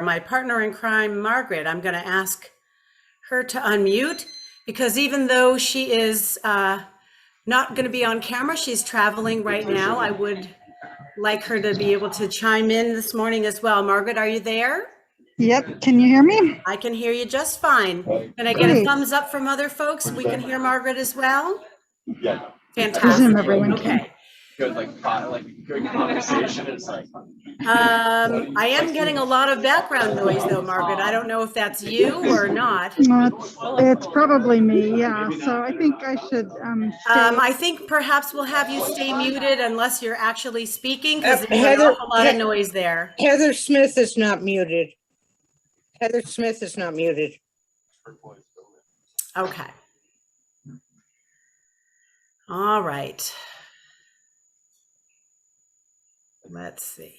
my partner in crime, Margaret. I'm going to ask her to unmute because even though she is not going to be on camera, she's traveling right now. I would like her to be able to chime in this morning as well. Margaret, are you there? Yep. Can you hear me? I can hear you just fine. Can I get a thumbs up from other folks? We can hear Margaret as well? Yeah. Fantastic. Everyone Okay. Good, good conversation. It's like. I am getting a lot of background noise though, Margaret. I don't know if that's you or not. It's probably me, yeah. So I think I should I think perhaps we'll have you stay muted unless you're actually speaking because there's Heather, an awful lot of noise there. Heather Smith is not muted. Heather Smith is not muted. Okay. All right. Let's see.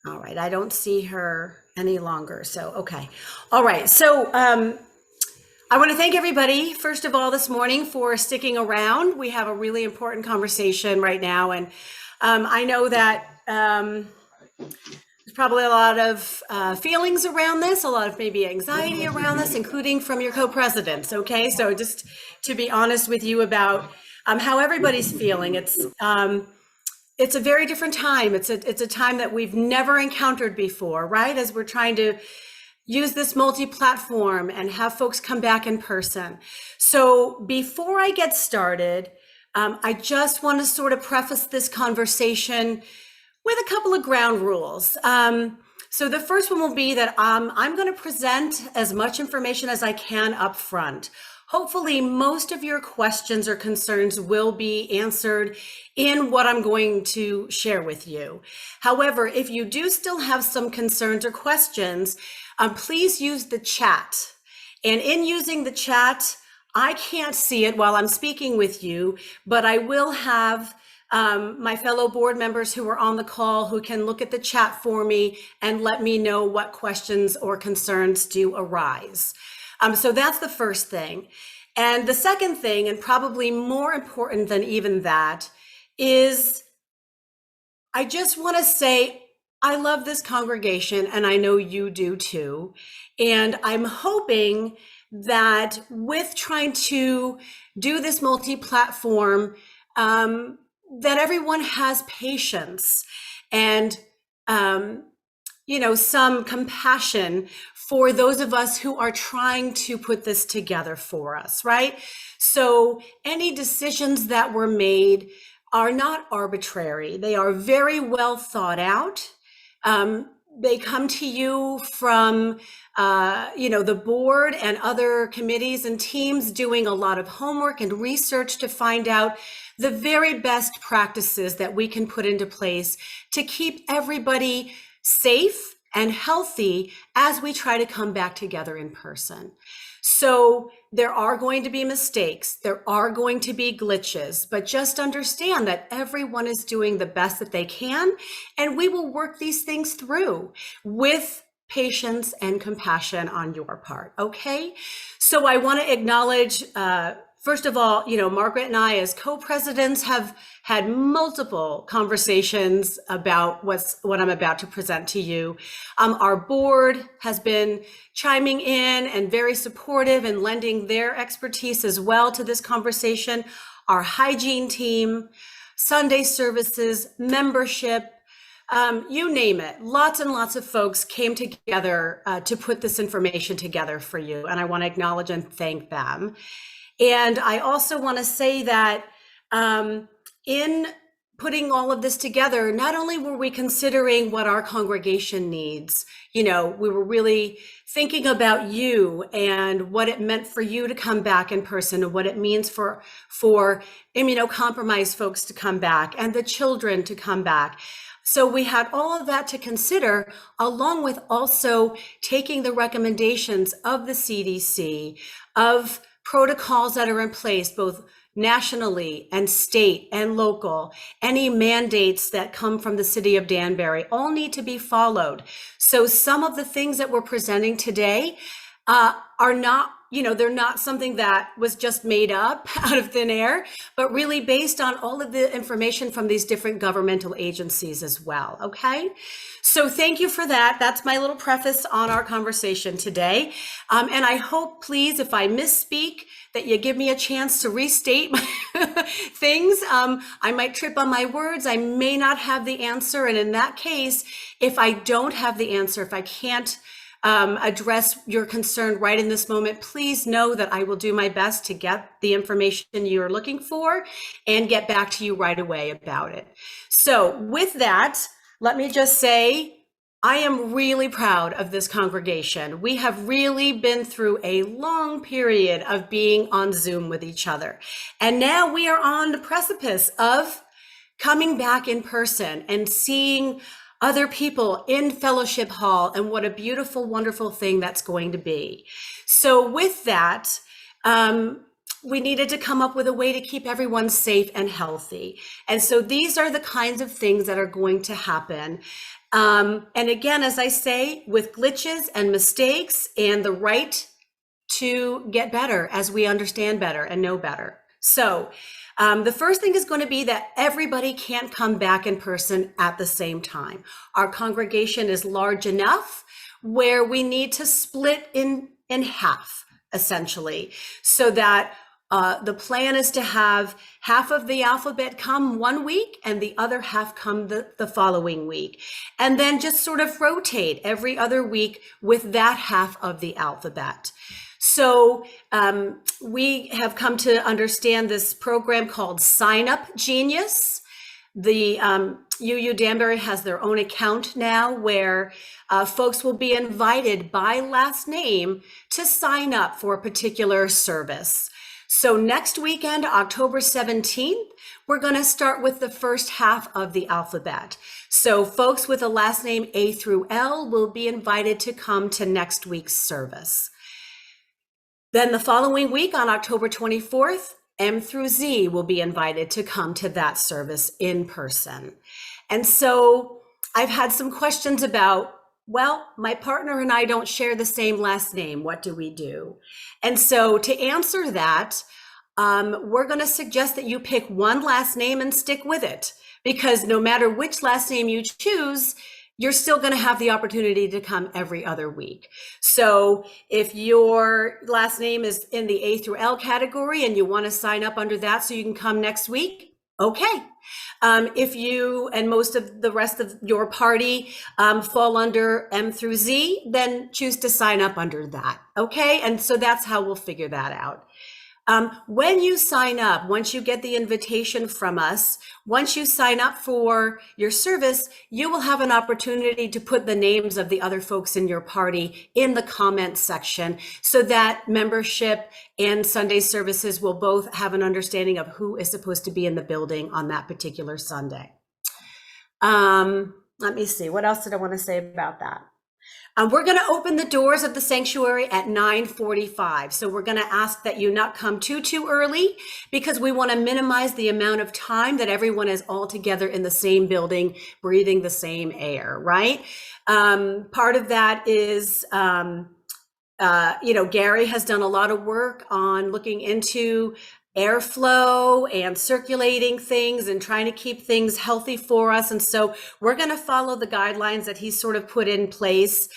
All right, I don't see her any longer, so okay. All right, so I want to thank everybody, first of all, this morning for sticking around. We have a really important conversation right now, and I know that there's probably a lot of feelings around this, a lot of maybe anxiety around this, including from your co-presidents, okay? So just to be honest with you about how everybody's feeling, it's a very different time. It's a time that we've never encountered before, right? As we're trying to use this multi-platform and have folks come back in person. So before I get started, I just want to sort of preface this conversation with a couple of ground rules. So the first one will be that I'm going to present as much information as I can up front. Hopefully, most of your questions or concerns will be answered in what I'm going to share with you. However, if you do still have some concerns or questions, please use the chat. And in using the chat, I can't see it while I'm speaking with you, but I will have my fellow board members who are on the call who can look at the chat for me and let me know what questions or concerns do arise. So that's the first thing. And the second thing, and probably more important than even that, is I just want to say I love this congregation, and I know you do too. And I'm hoping that with trying to do this multi-platform, that everyone has patience and some compassion for those of us who are trying to put this together for us, right? So any decisions that were made are not arbitrary. They are very well thought out. They come to you from, the board and other committees and teams doing a lot of homework and research to find out the very best practices that we can put into place to keep everybody safe and healthy as we try to come back together in person. So there are going to be mistakes, there are going to be glitches, but just understand that everyone is doing the best that they can, and we will work these things through with patience and compassion on your part, okay? So I want to acknowledge, first of all, Margaret and I as co-presidents have had multiple conversations about what I'm about to present to you. Our board has been chiming in and very supportive and lending their expertise as well to this conversation. Our hygiene team, Sunday services, membership, you name it. Lots and lots of folks came together to put this information together for you. And I want to acknowledge and thank them. And I also want to say that in putting all of this together, not only were we considering what our congregation needs, we were really thinking about you and what it meant for you to come back in person and what it means for immunocompromised folks to come back and the children to come back. So we had all of that to consider, along with also taking the recommendations of the CDC, of protocols that are in place, both nationally and state and local. Any mandates that come from the city of Danbury all need to be followed. So some of the things that we're presenting today are not they're not something that was just made up out of thin air, but really based on all of the information from these different governmental agencies as well. Okay. So thank you for that. That's my little preface on our conversation today. And I hope, please, if I misspeak, that you give me a chance to restate things. I might trip on my words. I may not have the answer. And in that case, if I don't have the answer, if I can't address your concern right in this moment, please know that I will do my best to get the information you're looking for and get back to you right away about it. So with that, let me just say, I am really proud of this congregation. We have really been through a long period of being on Zoom with each other. And now we are on the precipice of coming back in person and seeing other people in fellowship hall, and what a beautiful, wonderful thing that's going to be. So with that, we needed to come up with a way to keep everyone safe and healthy. And so these are the kinds of things that are going to happen. And again, as I say, with glitches and mistakes and the right to get better as we understand better and know better. So the first thing is going to be that everybody can't come back in person at the same time. Our congregation is large enough where we need to split in half, essentially, so that the plan is to have half of the alphabet come one week and the other half come the following week. And then just sort of rotate every other week with that half of the alphabet. So we have come to understand this program called Sign Up Genius. The UU Danbury has their own account now where folks will be invited by last name to sign up for a particular service. So next weekend, October 17th, we're going to start with the first half of the alphabet. So folks with a last name A through L will be invited to come to next week's service. Then the following week on October 24th, M through Z will be invited to come to that service in person. And so I've had some questions about, well, my partner and I don't share the same last name. What do we do? And so to answer that, we're going to suggest that you pick one last name and stick with it, because no matter which last name you choose, you're still going to have the opportunity to come every other week. So if your last name is in the A through L category and you want to sign up under that so you can come next week, okay. If you and most of the rest of your party fall under M through Z, then choose to sign up under that, okay? And so that's how we'll figure that out. When you sign up, once you get the invitation from us, once you sign up for your service, you will have an opportunity to put the names of the other folks in your party in the comments section so that membership and Sunday services will both have an understanding of who is supposed to be in the building on that particular Sunday. Let me see, what else did I want to say about that? We're going to open the doors of the sanctuary at 9:45. So we're going to ask that you not come too early, because we want to minimize the amount of time that everyone is all together in the same building, breathing the same air, right? Part of that is, Gary has done a lot of work on looking into airflow and circulating things and trying to keep things healthy for us. And so we're going to follow the guidelines that he's sort of put in place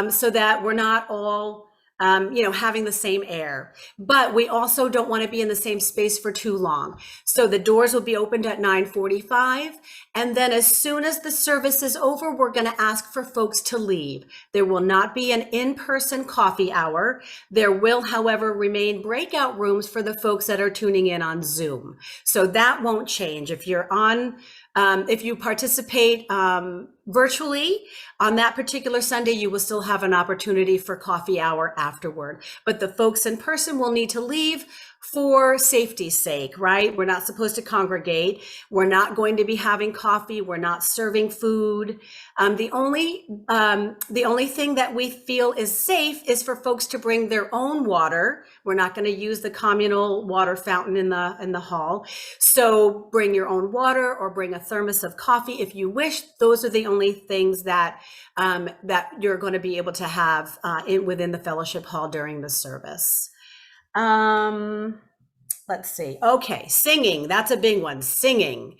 so that we're not all, having the same air. But we also don't want to be in the same space for too long. So the doors will be opened at 9:45. And then as soon as the service is over, we're going to ask for folks to leave. There will not be an in-person coffee hour. There will, however, remain breakout rooms for the folks that are tuning in on Zoom. So that won't change. If you're on, if you participate virtually on that particular Sunday, you will still have an opportunity for coffee hour afterward. But the folks in person will need to leave for safety's sake, right? We're not supposed to congregate. We're not going to be having coffee. We're not serving food. The only thing that we feel is safe is for folks to bring their own water. We're not going to use the communal water fountain in the hall. So bring your own water or bring a thermos of coffee if you wish. Those are the only things that that you're going to be able to have within the fellowship hall during the service. Let's see. Okay, singing. That's a big one. Singing.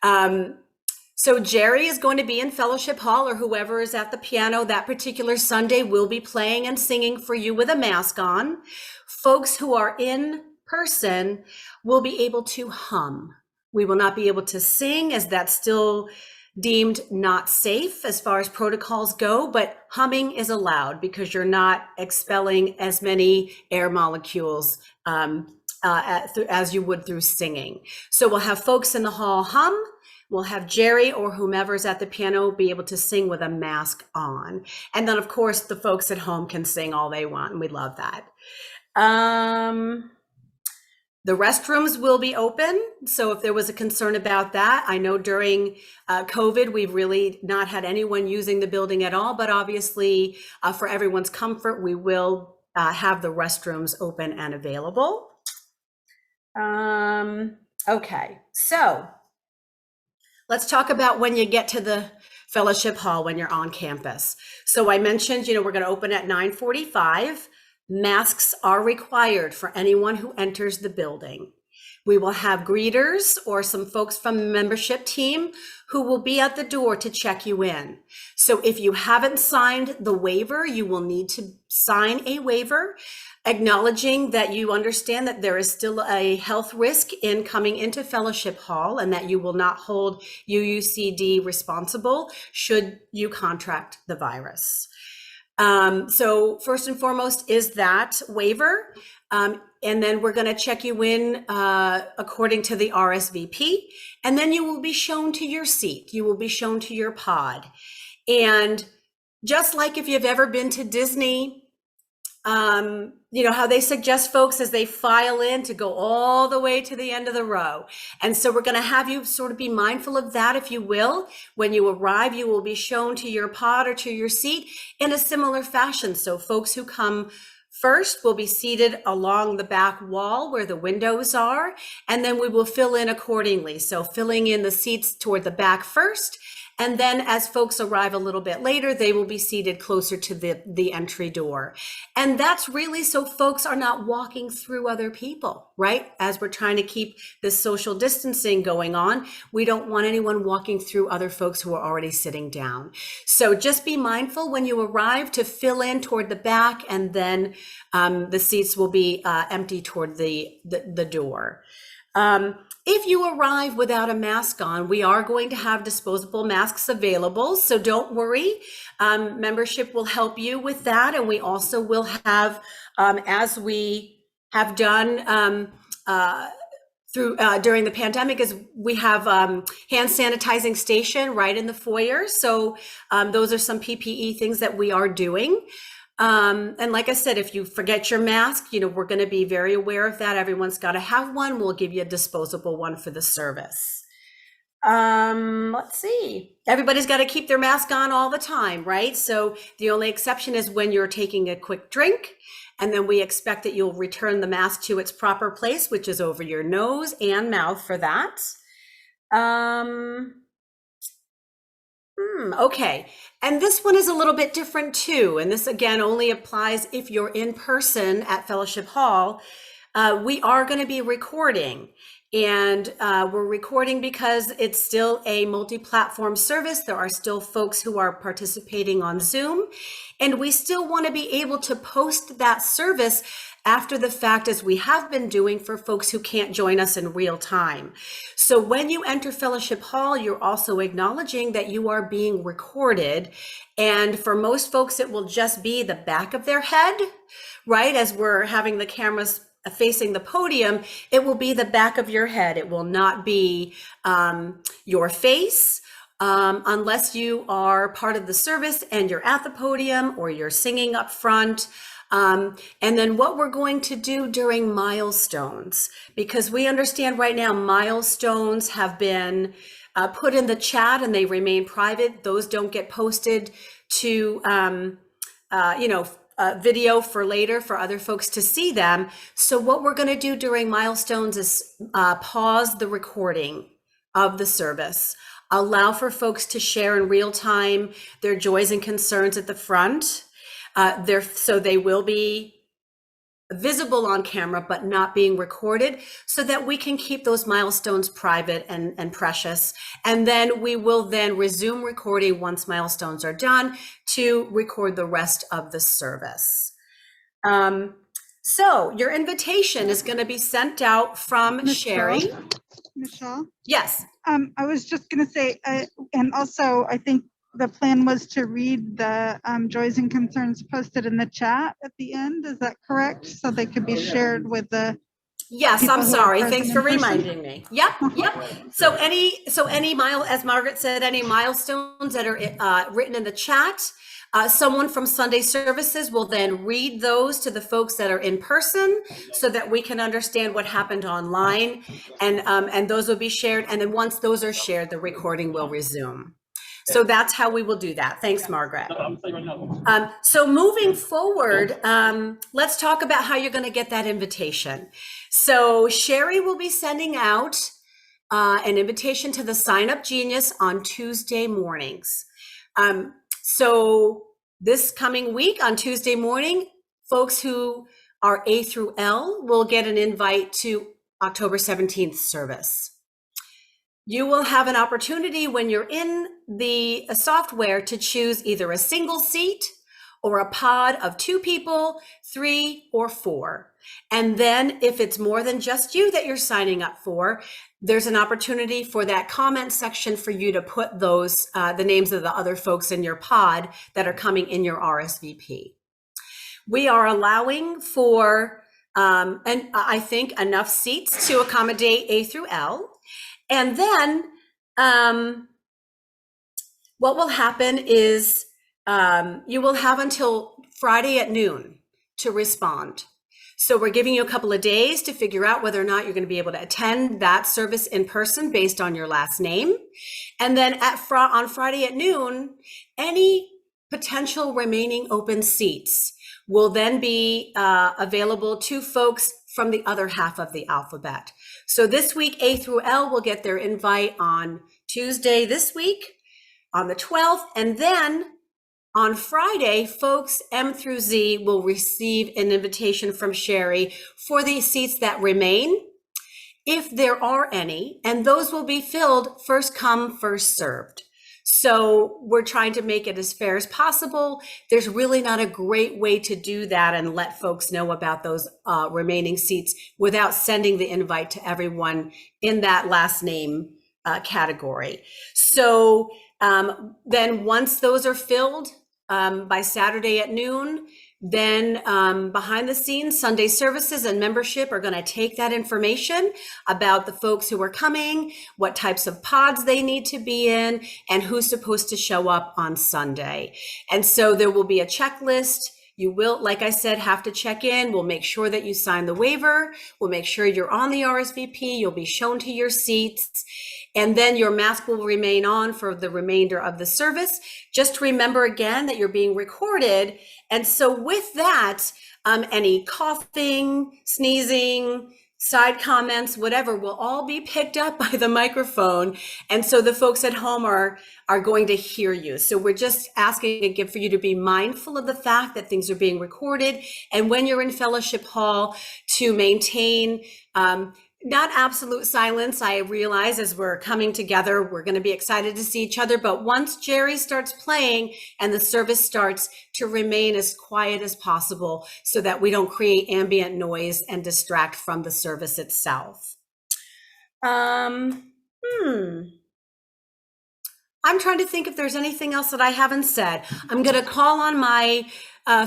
So Jerry is going to be in fellowship hall, or whoever is at the piano that particular Sunday will be playing and singing for you with a mask on. Folks who are in person will be able to hum. We will not be able to sing, as that's still deemed not safe as far as protocols go, but humming is allowed because you're not expelling as many air molecules as you would through singing. So we'll have folks in the hall hum. We'll have Jerry or whomever's at the piano be able to sing with a mask on. And then, of course, the folks at home can sing all they want, and we love that. The restrooms will be open. So if there was a concern about that, I know during COVID, we've really not had anyone using the building at all, but obviously for everyone's comfort, we will have the restrooms open and available. Okay, so let's talk about when you get to the fellowship hall when you're on campus. So I mentioned, we're going to open at 9:45. Masks are required for anyone who enters the building. We will have greeters or some folks from the membership team who will be at the door to check you in. So if you haven't signed the waiver, you will need to sign a waiver acknowledging that you understand that there is still a health risk in coming into fellowship hall and that you will not hold UUCD responsible should you contract the virus. So first and foremost is that waiver. And then we're going to check you in according to the RSVP. And then you will be shown to your seat. You will be shown to your pod. And just like if you've ever been to Disney, how they suggest folks as they file in to go all the way to the end of the row. And so we're going to have you sort of be mindful of that, if you will. When you arrive, you will be shown to your pod or to your seat in a similar fashion. So folks who come first will be seated along the back wall where the windows are, and then we will fill in accordingly. So filling in the seats toward the back first. And then as folks arrive a little bit later, they will be seated closer to the entry door. And that's really so folks are not walking through other people, right? As we're trying to keep this social distancing going on, we don't want anyone walking through other folks who are already sitting down. So just be mindful when you arrive to fill in toward the back, and then the seats will be empty toward the door. If you arrive without a mask on, we are going to have disposable masks available, so don't worry. Membership will help you with that, and we also will have, as we have done during the pandemic, is we have hand sanitizing station right in the foyer. So those are some PPE things that we are doing. And like I said, if you forget your mask, we're going to be very aware of that. Everyone's got to have one. We'll give you a disposable one for the service. Let's see. Everybody's got to keep their mask on all the time, right? So the only exception is when you're taking a quick drink, and then we expect that you'll return the mask to its proper place, which is over your nose and mouth for that. Okay, and this one is a little bit different too. And this again only applies if you're in person at Fellowship Hall. We are going to be recording, and we're recording because it's still a multi-platform service. There are still folks who are participating on Zoom, and we still want to be able to post that service after the fact, as we have been doing for folks who can't join us in real time. So when you enter Fellowship Hall, you're also acknowledging that you are being recorded. And for most folks, it will just be the back of their head, right? As we're having the cameras facing the podium, it will be the back of your head. It will not be your face unless you are part of the service and you're at the podium or you're singing up front. And then what we're going to do during milestones, because we understand right now milestones have been put in the chat and they remain private. Those don't get posted to, video for later for other folks to see them. So what we're going to do during milestones is pause the recording of the service, allow for folks to share in real time their joys and concerns at the front. So they will be visible on camera, but not being recorded, so that we can keep those milestones private and precious. And then we will then resume recording once milestones are done to record the rest of the service. So your invitation is going to be sent out from Sherry. Michelle? Yes. I was just going to say, and also I think the plan was to read the joys and concerns posted in the chat at the end. Is that correct? So they could be shared with the Yes, people I'm who are sorry. present Thanks in for person? reminding me. Yep. So as Margaret said, any milestones that are written in the chat, someone from Sunday services will then read those to the folks that are in person, so that we can understand what happened online, and those will be shared. And then once those are shared, the recording will resume. So that's how we will do that. Thanks, Margaret. So moving forward, let's talk about how you're going to get that invitation. So Sherry will be sending out an invitation to the Sign Up Genius on Tuesday mornings. So this coming week on Tuesday morning, folks who are A through L will get an invite to October 17th service. You will have an opportunity when you're in the software to choose either a single seat or a pod of 2 people, 3 or 4. And then if it's more than just you that you're signing up for, there's an opportunity for that comment section for you to put those, the names of the other folks in your pod that are coming in your RSVP. We are allowing for, and I think enough seats to accommodate A through L. And then what will happen is you will have until Friday at noon to respond. So we're giving you a couple of days to figure out whether or not you're going to be able to attend that service in person based on your last name. And then on Friday at noon, any potential remaining open seats will then be available to folks from the other half of the alphabet. So this week, A through L will get their invite on Tuesday this week, on the 12th, and then on Friday, folks M through Z will receive an invitation from Sherry for the seats that remain, if there are any, and those will be filled first come, first served. So we're trying to make it as fair as possible. There's really not a great way to do that and let folks know about those remaining seats without sending the invite to everyone in that last name category. So then once those are filled by Saturday at noon, then behind the scenes, Sunday services and membership are going to take that information about the folks who are coming, what types of pods they need to be in, and who's supposed to show up on Sunday. And so there will be a checklist. You will, like I said, have to check in. We'll make sure that you sign the waiver. We'll make sure you're on the RSVP. You'll be shown to your seats. And then your mask will remain on for the remainder of the service. Just remember again that you're being recorded. And so with that, any coughing, sneezing, side comments, whatever, will all be picked up by the microphone. And so the folks at home are going to hear you. So we're just asking again for you to be mindful of the fact that things are being recorded. And when you're in fellowship hall, to maintain not absolute silence. I realize as we're coming together, we're going to be excited to see each other. But once Jerry starts playing and the service starts, to remain as quiet as possible so that we don't create ambient noise and distract from the service itself. I'm trying to think if there's anything else that I haven't said. I'm going to call on my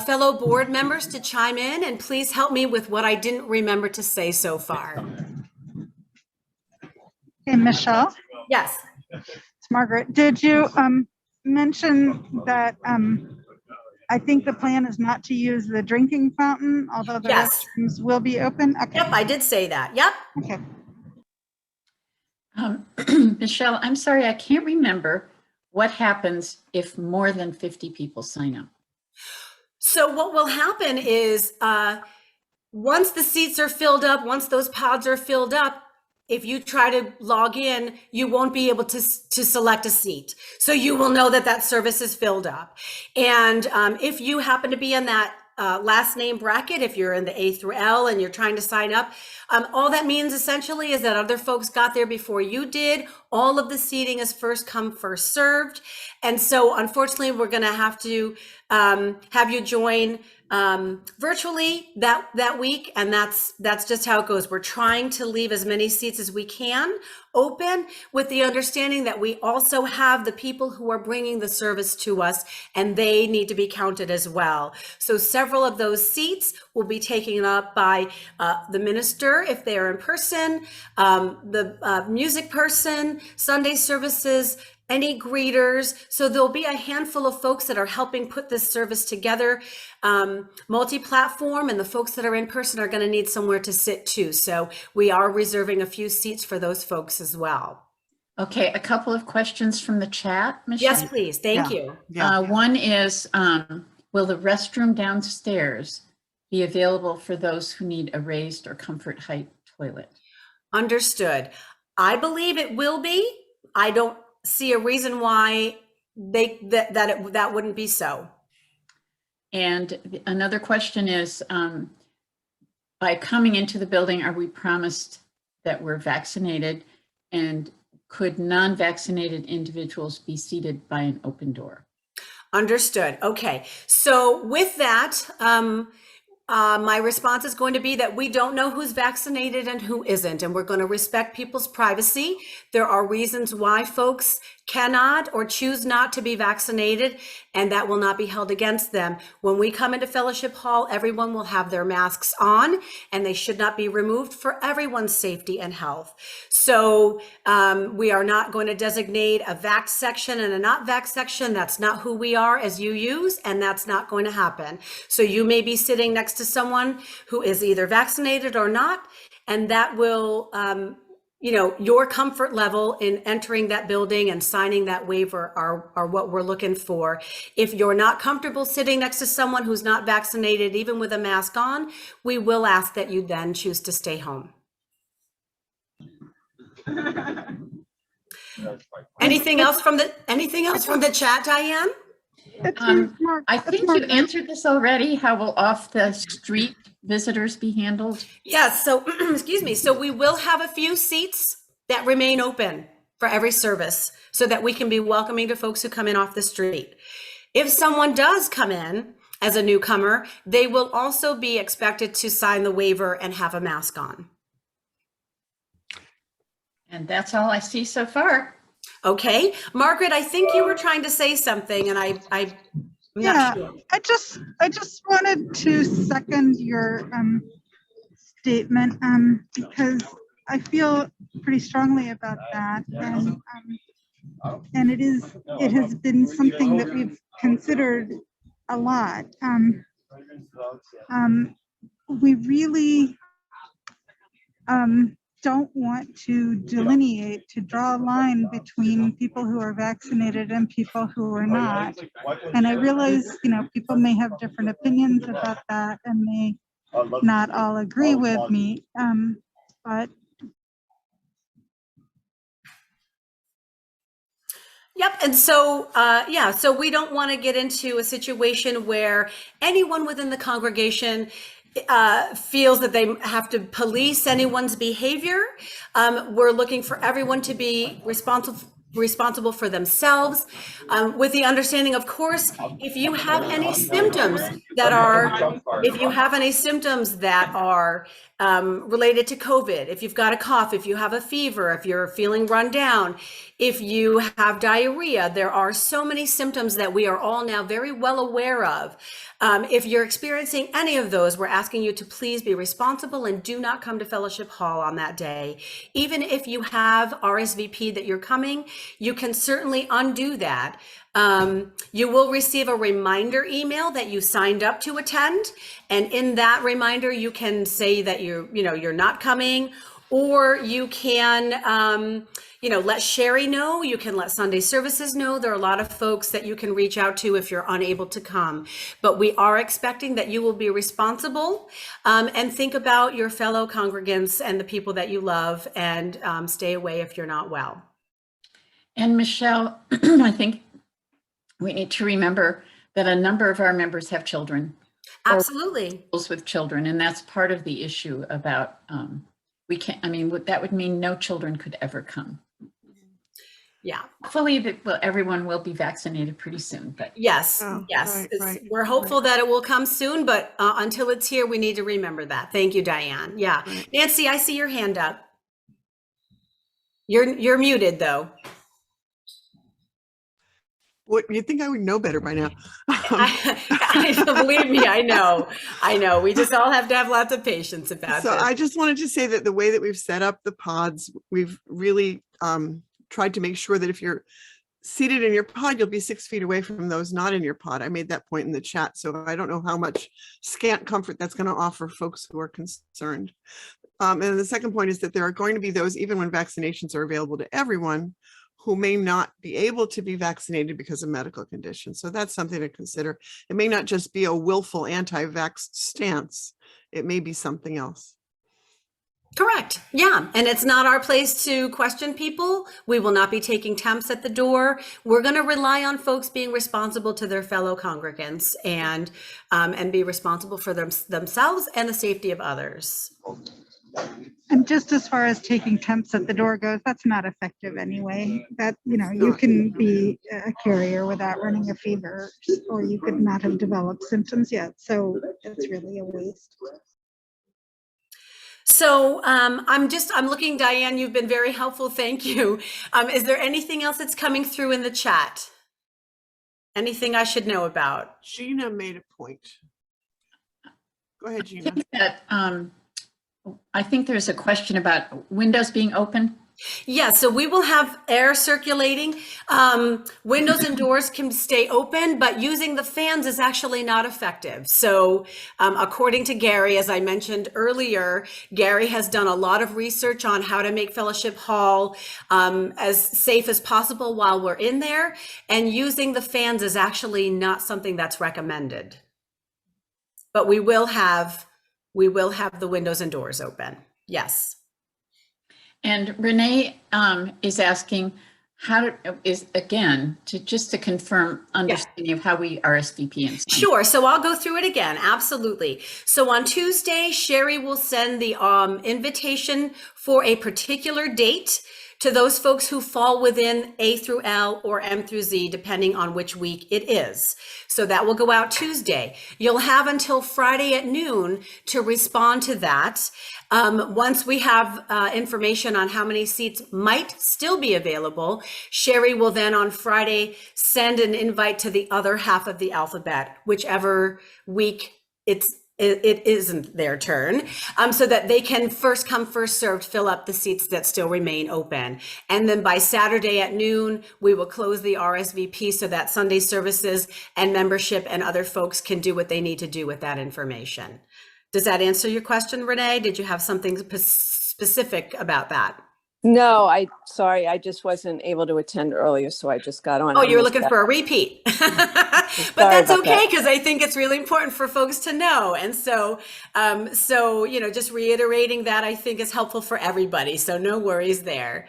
fellow board members to chime in, and please help me with what I didn't remember to say so far. Hey, Michelle. Yes. It's Margaret, did you mention that I think the plan is not to use the drinking fountain, although the Yes. restrooms will be open? Okay. Yep, I did say that. Yep. Okay. Michelle, I'm sorry, I can't remember what happens if more than 50 people sign up. So what will happen is once the seats are filled up, once those pods are filled up, if you try to log in, you won't be able to select a seat. So you will know that that service is filled up. And if you happen to be in that last name bracket, if you're in the A through L and you're trying to sign up, all that means essentially is that other folks got there before you did. All of the seating is first come, first served. And so unfortunately, we're going to have to have you join virtually that week. And that's just how it goes. We're trying to leave as many seats as we can open, with the understanding that we also have the people who are bringing the service to us, and they need to be counted as well. So several of those seats will be taken up by the minister if they are in person, the music person, Sunday services, any greeters. So there'll be a handful of folks that are helping put this service together, multi-platform, and the folks that are in person are going to need somewhere to sit too. So we are reserving a few seats for those folks as well. Okay, a couple of questions from the chat, Michelle. Yes, please. Thank you. One is, will the restroom downstairs be available for those who need a raised or comfort height toilet? Understood. I believe it will be. I don't see a reason why that wouldn't be so. And another question is, by coming into the building, are we promised that we're vaccinated? And could non-vaccinated individuals be seated by an open door? Understood. Okay. So with that, my response is going to be that we don't know who's vaccinated and who isn't, and we're going to respect people's privacy. There are reasons why folks cannot or choose not to be vaccinated, and that will not be held against them. When we come into Fellowship Hall, everyone will have their masks on, and they should not be removed for everyone's safety and health. So we are not going to designate a vax section and a not vax section. That's not who we are as UUs, and that's not going to happen. So you may be sitting next to someone who is either vaccinated or not, and that will, your comfort level in entering that building and signing that waiver are what we're looking for. If you're not comfortable sitting next to someone who's not vaccinated, even with a mask on, we will ask that you then choose to stay home. Anything else from the chat, Diane? I think you answered this already. How will off the street visitors be handled? Yes. So, excuse me. So we will have a few seats that remain open for every service so that we can be welcoming to folks who come in off the street. If someone does come in as a newcomer, they will also be expected to sign the waiver and have a mask on. And that's all I see so far. Okay. Margaret, I think you were trying to say something, and I'm not sure. I just wanted to second your statement because I feel pretty strongly about that, and it has been something that we've considered a lot. We really don't want to draw a line between people who are vaccinated and people who are not. And I realize, people may have different opinions about that and may not all agree with me, but. Yep. And so, so we don't want to get into a situation where anyone within the congregation feels that they have to police anyone's behavior. We're looking for everyone to be responsible for themselves, with the understanding, of course, if you have any symptoms that are related to COVID, if you've got a cough, if you have a fever, if you're feeling run down, if you have diarrhea. There are so many symptoms that we are all now very well aware of. If you're experiencing any of those, we're asking you to please be responsible and do not come to Fellowship Hall on that day. Even if you have RSVP that you're coming, you can certainly undo that. You will receive a reminder email that you signed up to attend. And in that reminder, you can say that you're not coming, or you can, let Sherry know. You can let Sunday Services know. There are a lot of folks that you can reach out to if you're unable to come. But we are expecting that you will be responsible, and think about your fellow congregants and the people that you love, and stay away if you're not well. And Michelle, I think we need to remember that a number of our members have children. Absolutely. Or with children, and that's part of the issue about that would mean no children could ever come. Yeah. Hopefully everyone will be vaccinated pretty soon, but yes. Right, we're hopeful that it will come soon, but until it's here, we need to remember that. Thank you, Diane. Yeah. Right. Nancy, I see your hand up. You're muted though. What, you'd think I would know better by now. Believe me, I know. We just all have to have lots of patience about So this. I just wanted to say that the way that we've set up the pods, we've really tried to make sure that if you're seated in your pod, you'll be 6 feet away from those not in your pod. I made that point in the chat, so I don't know how much scant comfort that's going to offer folks who are concerned. And the second point is that there are going to be those, even when vaccinations are available to everyone, who may not be able to be vaccinated because of medical conditions. So that's something to consider. It may not just be a willful anti-vax stance. It may be something else. Correct. Yeah. And it's not our place to question people. We will not be taking temps at the door. We're going to rely on folks being responsible to their fellow congregants and be responsible for themselves and the safety of others. And just as far as taking temps at the door goes, that's not effective anyway. That, you can be a carrier without running a fever, or you could not have developed symptoms yet. So it's really a waste. So I'm looking, Diane, you've been very helpful. Thank you. Is there anything else that's coming through in the chat? Anything I should know about? Gina made a point. Go ahead, Gina. I think there's a question about windows being open. Yeah, so we will have air circulating. Windows and doors can stay open, but using the fans is actually not effective. So according to Gary, as I mentioned earlier, Gary has done a lot of research on how to make Fellowship Hall as safe as possible while we're in there. And using the fans is actually not something that's recommended. But we will have the windows and doors open. Yes. And Renee is asking to confirm understanding of how we RSVP and sign. Sure. So I'll go through it again. Absolutely. So on Tuesday, Sherry will send the invitation for a particular date to those folks who fall within A through L or M through Z, depending on which week it is. So that will go out Tuesday. You'll have until Friday at noon to respond to that. Once we have information on how many seats might still be available, Sherry will then on Friday send an invite to the other half of the alphabet, whichever week it isn't their turn, so that they can first come, first served, fill up the seats that still remain open. And then by Saturday at noon, we will close the RSVP so that Sunday Services and membership and other folks can do what they need to do with that information. Does that answer your question, Renee? Did you have something specific about that? No, sorry, I just wasn't able to attend earlier, so I just got on. Oh, you were looking for a repeat. But that's okay, because I think it's really important for folks to know. And so, just reiterating that I think is helpful for everybody. So no worries there.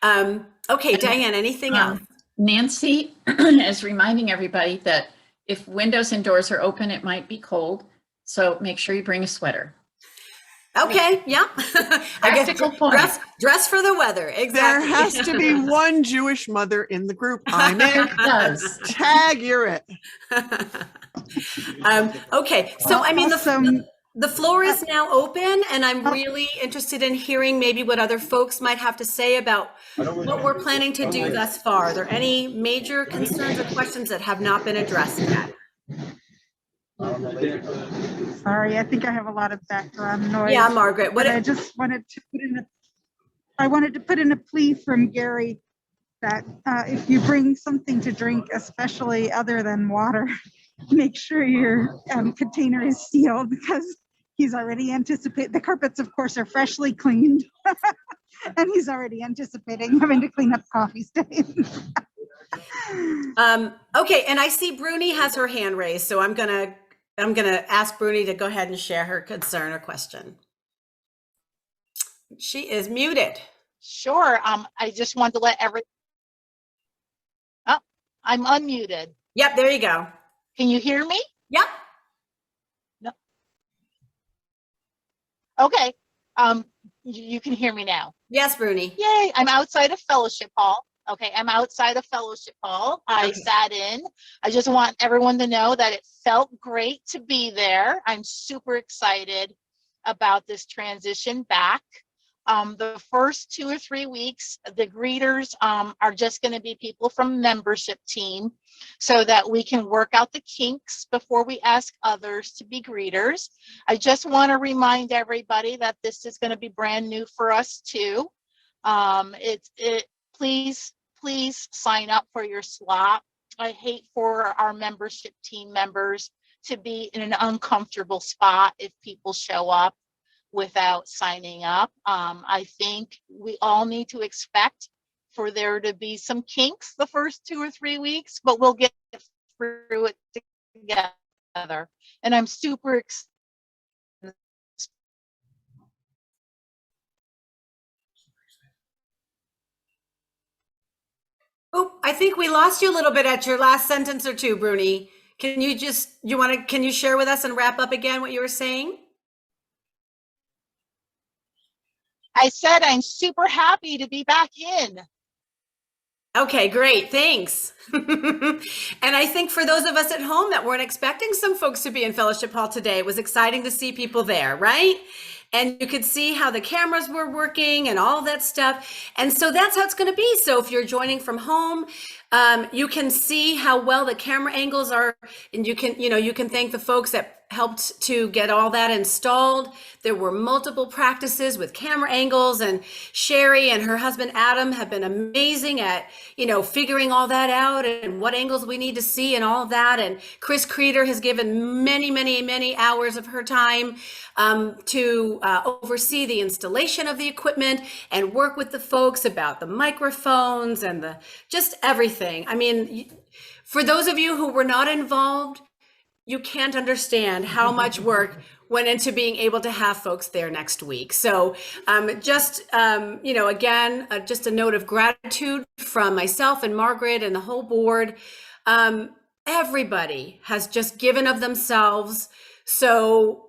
Okay, Diane, anything else? Nancy is reminding everybody that if windows and doors are open, it might be cold. So make sure you bring a sweater. Okay, yeah. I Practical guess dress for the weather. Exactly. There has to be one Jewish mother in the group. I'm in. Does. Tag, you're it. Okay, so I mean, Also, The floor is now open, and I'm really interested in hearing maybe what other folks might have to say about what we're planning to do thus far. Are there any major concerns or questions that have not been addressed yet? Sorry, I think I have a lot of background noise. Yeah, Margaret, But I just wanted to put in a plea from Gary that if you bring something to drink, especially other than water, make sure your container is sealed, because he's already anticipating, the carpets, of course, are freshly cleaned. And he's already anticipating having to clean up coffee stains. Okay, and I see Bruni has her hand raised, so I'm gonna ask Bruni to go ahead and share her concern or question. She is muted. Sure. I just wanted to let Oh, I'm unmuted. Yep, there you go. Can you hear me? Yep. No. Okay. You can hear me now. Yes, Bruni. Yay. I'm outside of Fellowship Hall. Okay. I'm outside of Fellowship Hall. I sat in. I just want everyone to know that it felt great to be there. I'm super excited about this transition back. The first 2 or 3 weeks, the greeters are just going to be people from membership team, so that we can work out the kinks before we ask others to be greeters. I just want to remind everybody that this is going to be brand new for us too. Please sign up for your slot. I hate for our membership team members to be in an uncomfortable spot if people show up without signing up. I think we all need to expect for there to be some kinks the first 2 or 3 weeks, but we'll get through it together. And I'm super excited. Oh, I think we lost you a little bit at your last sentence or two, Bruni. Can you share with us and wrap up again what you were saying? I said I'm super happy to be back in. Okay, great. Thanks. And I think for those of us at home that weren't expecting some folks to be in Fellowship Hall today, it was exciting to see people there, right? And you could see how the cameras were working and all that stuff. And so that's how it's going to be. So if you're joining from home, you can see how well the camera angles are, and you can thank the folks that helped to get all that installed. There were multiple practices with camera angles, and Sherry and her husband Adam have been amazing at, figuring all that out and what angles we need to see and all of that. And Chris Creeder has given many, many, many hours of her time to oversee the installation of the equipment and work with the folks about the microphones and just everything. I mean, for those of you who were not involved, you can't understand how much work went into being able to have folks there next week. So again, just a note of gratitude from myself and Margaret and the whole board. Everybody has just given of themselves so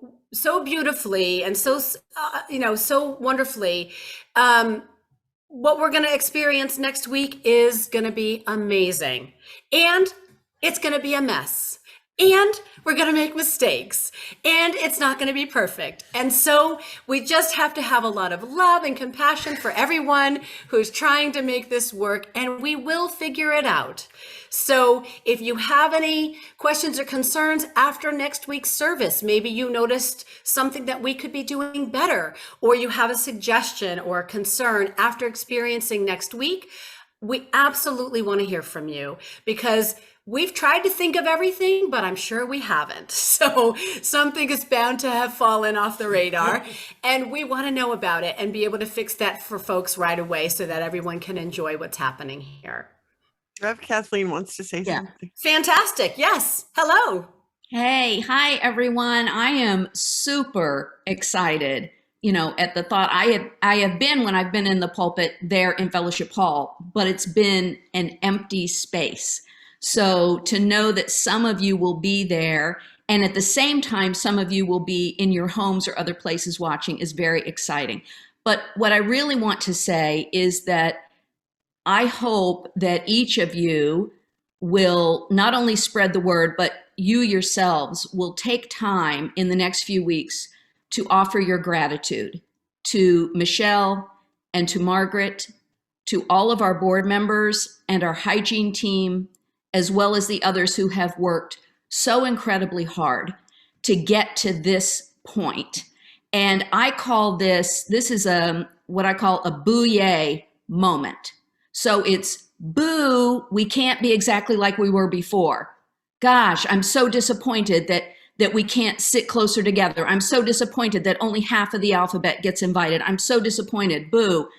beautifully and so wonderfully. What we're going to experience next week is going to be amazing, and it's going to be a mess. And we're going to make mistakes, and it's not going to be perfect. And so we just have to have a lot of love and compassion for everyone who's trying to make this work, and we will figure it out. So if you have any questions or concerns after next week's service, maybe you noticed something that we could be doing better, or you have a suggestion or a concern after experiencing next week, we absolutely want to hear from you, because we've tried to think of everything, but I'm sure we haven't. So something is bound to have fallen off the radar, and we want to know about it and be able to fix that for folks right away so that everyone can enjoy what's happening here. I have Kathleen wants to say something. Fantastic. Yes. Hello. Hey, hi, everyone. I am super excited, at the thought. I have been, when I've been in the pulpit there in Fellowship Hall, but it's been an empty space. So to know that some of you will be there, and at the same time, some of you will be in your homes or other places watching, is very exciting. But what I really want to say is that I hope that each of you will not only spread the word, but you yourselves will take time in the next few weeks to offer your gratitude to Michelle and to Margaret, to all of our board members and our hygiene team, as well as the others who have worked so incredibly hard to get to this point. And I call this is what I call a boo-yay moment. So it's boo, we can't be exactly like we were before. Gosh, I'm so disappointed that we can't sit closer together. I'm so disappointed that only half of the alphabet gets invited. I'm so disappointed, boo.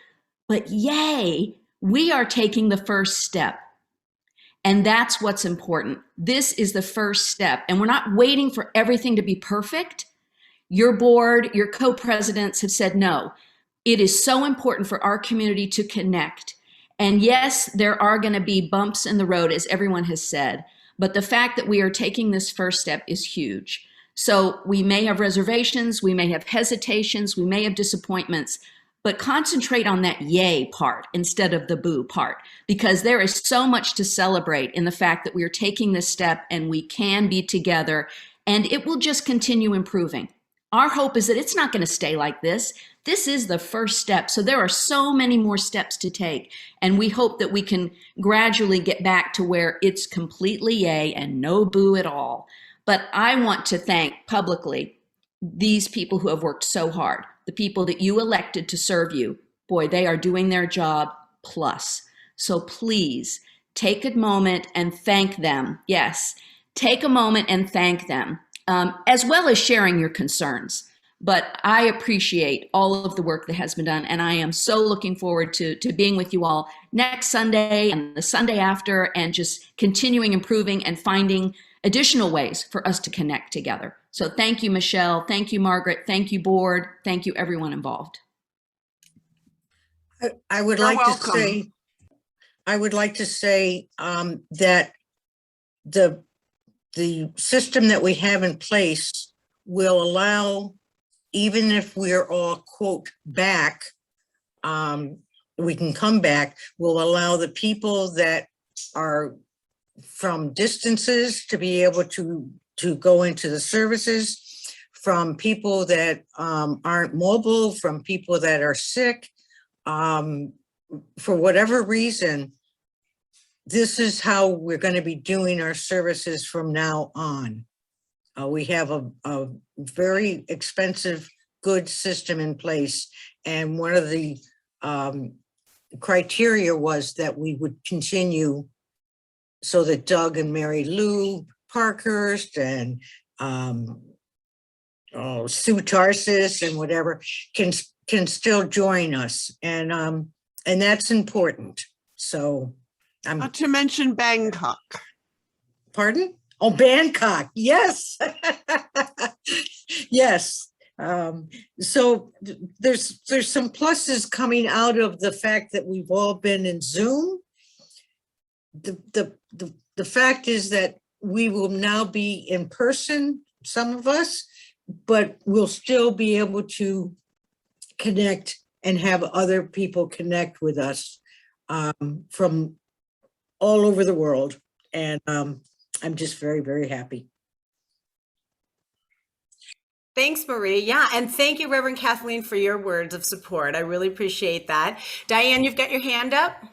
But yay, we are taking the first step. And that's what's important. This is the first step. And we're not waiting for everything to be perfect. Your board, your co-presidents have said, no, it is so important for our community to connect. And yes, there are going to be bumps in the road, as everyone has said. But the fact that we are taking this first step is huge. So we may have reservations, we may have hesitations, we may have disappointments, but concentrate on that yay part instead of the boo part, because there is so much to celebrate in the fact that we are taking this step and we can be together, and it will just continue improving. Our hope is that it's not going to stay like this. This is the first step. So there are so many more steps to take. And we hope that we can gradually get back to where it's completely yay and no boo at all. But I want to thank publicly these people who have worked so hard, the people that you elected to serve you. Boy, they are doing their job plus. So please take a moment and thank them. Yes, take a moment and thank them, as well as sharing your concerns. But I appreciate all of the work that has been done, and I am so looking forward to being with you all next Sunday and the Sunday after, and just continuing improving and finding additional ways for us to connect together. So thank you, Michelle. Thank you, Margaret. Thank you, board. Thank you, everyone involved. I would You're like welcome. to say, that the system that we have in place will allow, even if we're all quote back, we can come back, will allow the people that are from distances to be able to go into the services, from people that aren't mobile, from people that are sick, for whatever reason. This is how we're going to be doing our services from now on. We have a very expensive, good system in place. And one of the criteria was that we would continue so that Doug and Mary Lou Parkhurst and Sue Tarsis and whatever can still join us. And that's important. So Not to mention Bangkok. Pardon? Oh, Bangkok. Yes. Yes. So there's some pluses coming out of the fact that we've all been in Zoom. The fact is that we will now be in person, some of us, but we'll still be able to connect and have other people connect with us from all over the world. And I'm just very, very happy. Thanks, Marie. Yeah, and thank you, Reverend Kathleen, for your words of support. I really appreciate that. Diane, you've got your hand up.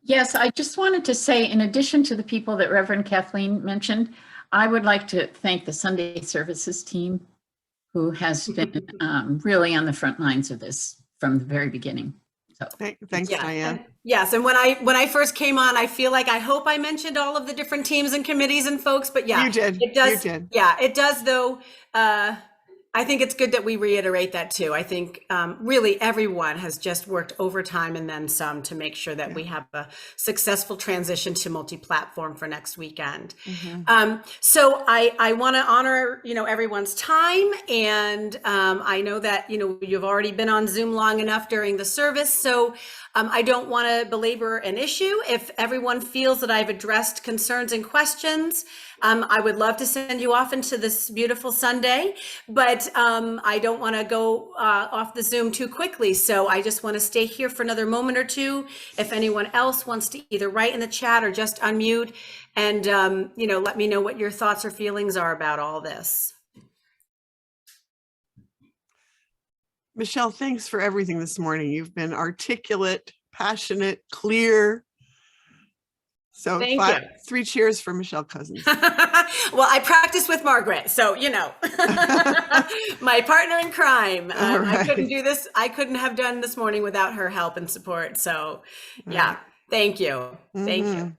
Yes, I just wanted to say, in addition to the people that Reverend Kathleen mentioned, I would like to thank the Sunday services team, who has been really on the front lines of this from the very beginning. So Thanks, Yeah, Diane. and- yes, and when I first came on, I feel like I hope I mentioned all of the different teams and committees and folks, but yeah, You did. it does. You did. Yeah, it does though. I think it's good that we reiterate that too. I think really everyone has just worked overtime and then some to make sure that we have a successful transition to multi-platform for next weekend. So I want to honor, everyone's time, and I know that, you've already been on Zoom long enough during the service, so I don't want to belabor an issue. If everyone feels that I've addressed concerns and questions, I would love to send you off into this beautiful Sunday, but I don't want to go off the Zoom too quickly. So I just want to stay here for another moment or two. If anyone else wants to either write in the chat or just unmute and, let me know what your thoughts or feelings are about all this. Michelle, thanks for everything this morning. You've been articulate, passionate, clear. So Thank you. 3 cheers for Michelle Cousins. Well, I practice with Margaret, so my partner in crime. All I couldn't right. do this. I couldn't have done this morning without her help and support. So, yeah, thank you. Thank you. Mhm.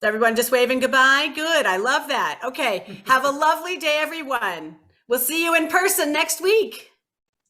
Is everyone just waving goodbye? Good. I love that. Okay. Have a lovely day, everyone. We'll see you in person next week.